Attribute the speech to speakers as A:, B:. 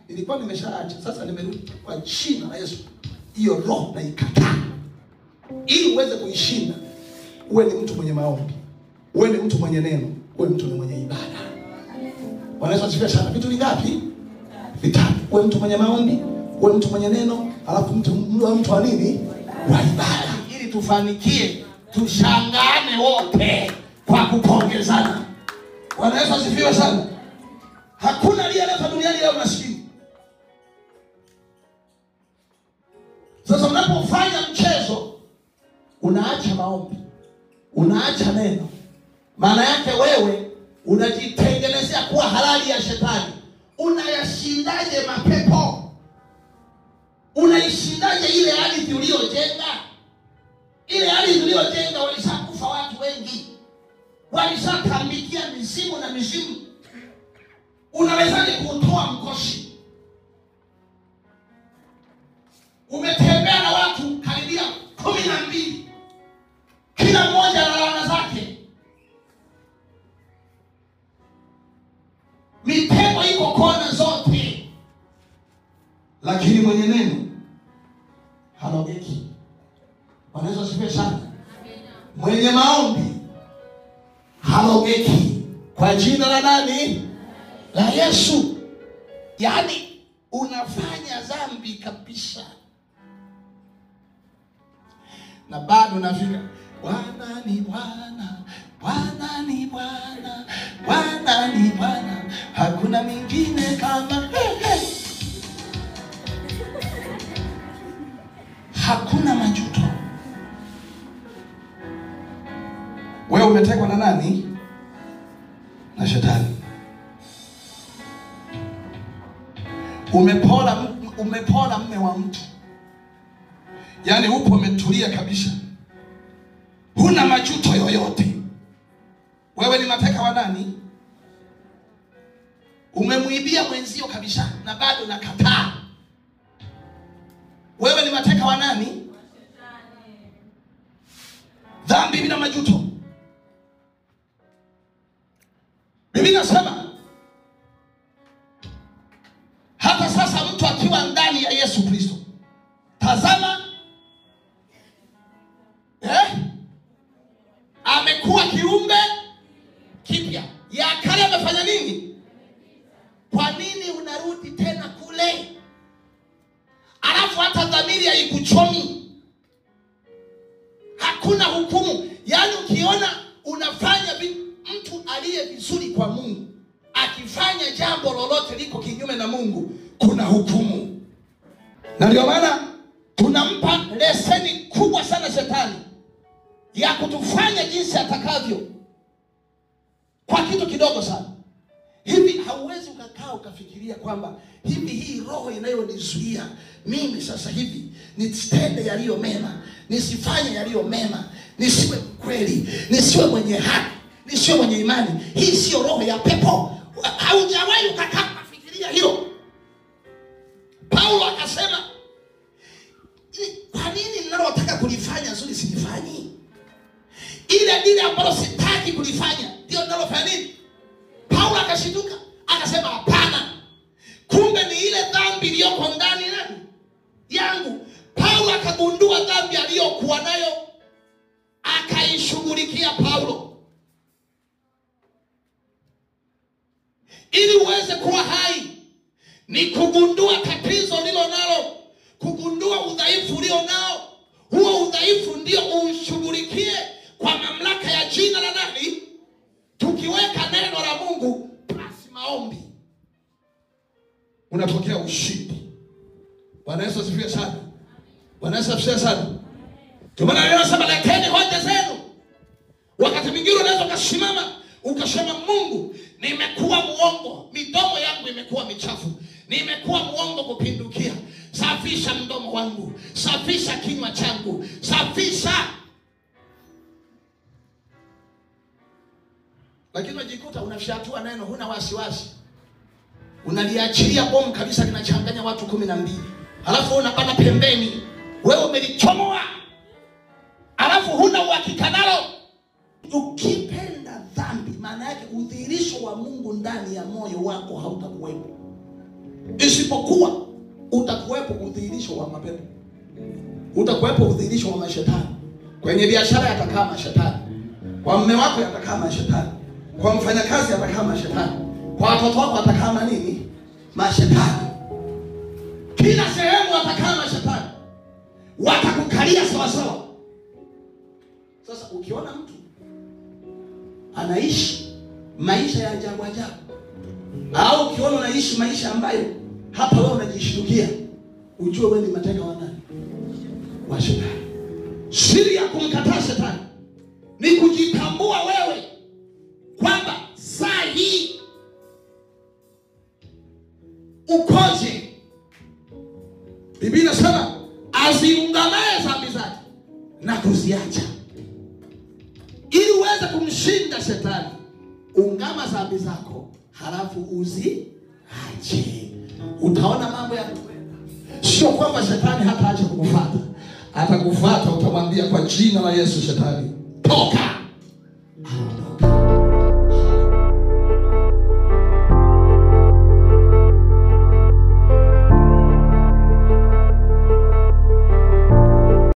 A: Ilikuwa nimeshaacha, sasa nimerudi kwa jina la Yesu. Hiyo roho na ikataa. Ili uweze kuishinda, uwe ni mtu mwenye maombi, uwe ni mtu mwenye neno, uwe mtu mwenye ibada. Bwana Yesu asifiwe sana. Vitu vingapi? Vitatu. Uwe mtu mwenye maombi, uwe mtu mwenye neno, alafu mtu wa nini? Wa ibada. Ili tufanikie, tushangane wote kwa kupongezana. Bwana Yesu asifiwe sana. Hakuna aliyeleta duniani leo maskini. Sasa unapofanya mchezo, unaacha maombi, unaacha neno, maana yake wewe unajitengenezea kuwa halali ya shetani. Unayashindaje mapepo? Unaishindaje ile ardhi uliyojenga? Ile ardhi uliyojenga walishakufa watu wengi. Walishatambikia mizimu na mizimu. Unawezaje kutoa mkoshi? Umetembea na watu karibia 12. Kila mmoja ana laana zake. Mitego iko kona zote. Lakini mwenye neno halogeki. Bwana Yesu asifiwe sana. Mwenye maombi halogeki. Kwa jina la nani? La Yesu. Yaani unafanya dhambi kabisa, na bado unafika, Bwana ni Bwana, Bwana ni Bwana, Bwana ni Bwana, hakuna mwingine kama Hakuna majuto. Wewe umetekwa na nani? Na shetani. Umepola mme wa mtu. Yaani upo umetulia kabisa, huna majuto yoyote. Wewe ni mateka wa nani? Umemuibia mwenzio kabisa na bado nakataa. Wewe ni mateka wa nani? Dhambi bila majuto. Biblia inasema hata sasa mtu akiwa ndani ya Yesu Kristo, tazama amekuwa kiumbe kipya. Ya kale amefanya nini? Kwa nini unarudi tena kule? Alafu hata dhamiri haikuchomi. Hakuna hukumu. Yaani ukiona unafanya mtu aliye vizuri kwa Mungu akifanya jambo lolote liko kinyume na Mungu, kuna hukumu. Na ndio maana tunampa leseni kubwa sana shetani ya kutufanya jinsi atakavyo kwa kitu kidogo sana. Hivi hauwezi ukakaa ukafikiria kwamba hivi hii roho inayonizuia mimi sasa hivi nitende yaliyo mema, nisifanye yaliyo mema, nisiwe kweli, nisiwe mwenye haki, nisiwe mwenye imani, hii sio roho ya pepo? Haujawahi ukakaa kufikiria hilo? Paulo akasema, kwa nini ninalotaka kulifanya zuri silifanyi? Ile ambalo sitaki kulifanya ndio ninalofanya nini? Paulo akashituka, akasema hapana. Kumbe ni ile dhambi iliyoko ndani nani? Yangu. Paulo akagundua dhambi aliyokuwa nayo, akaishughulikia Paulo. Ili uweze kuwa hai ni kugundua tatizo lilo nalo, kugundua udhaifu ulio nao. Huo udhaifu ndio ushughulikie kwa mamlaka ya jina la nani? Tukiweka neno la Mungu basi maombi, unatokea ushindi. Bwana Yesu asifiwe sana. Bwana Yesu asifiwe sana. Kwa maana anasema leteni hoja zenu. Wakati mwingine unaweza kusimama ukasema, Mungu, nimekuwa muongo, midomo yangu imekuwa michafu, nimekuwa muongo kupindukia. Safisha mdomo wangu, safisha kinywa changu, safisha. Lakini unajikuta unafyatua neno, huna wasiwasi. Unaliachilia bomu kabisa, linachanganya watu 12. Alafu unapanda pembeni, wewe umelichomoa. Alafu huna uhakika nalo. Ukipenda dhambi, maana yake udhihirisho wa Mungu ndani ya moyo wako hautakuwepo. isipokuwa utakuwepo udhihirisho wa mapepo, utakuwepo udhihirisho wa mashetani. Kwenye biashara yatakaa mashetani, kwa mume wako yatakaa mashetani, kwa mfanyakazi yatakaa mashetani, kwa watoto wako yatakaa nini? Mashetani. Kila sehemu watakaa mashetani, watakukalia sawa sawa. Sasa ukiona mtu anaishi maisha ya ajabu ajabu, au ukiona unaishi maisha ambayo hapa wewe unajishtukia, ujue wewe ni mateka wa nani? Wa shetani. Siri ya kumkataa shetani ni kujitambua wewe kwamba saa hii ukoje. Biblia inasema aziungamaye dhambi zake na kuziacha. Ili uweze kumshinda shetani, ungama dhambi zako halafu uziache. Utaona mambo yanakwenda. Sio kwamba shetani hataacha kukufuata. Atakufuata, utamwambia kwa jina la Yesu, shetani toka.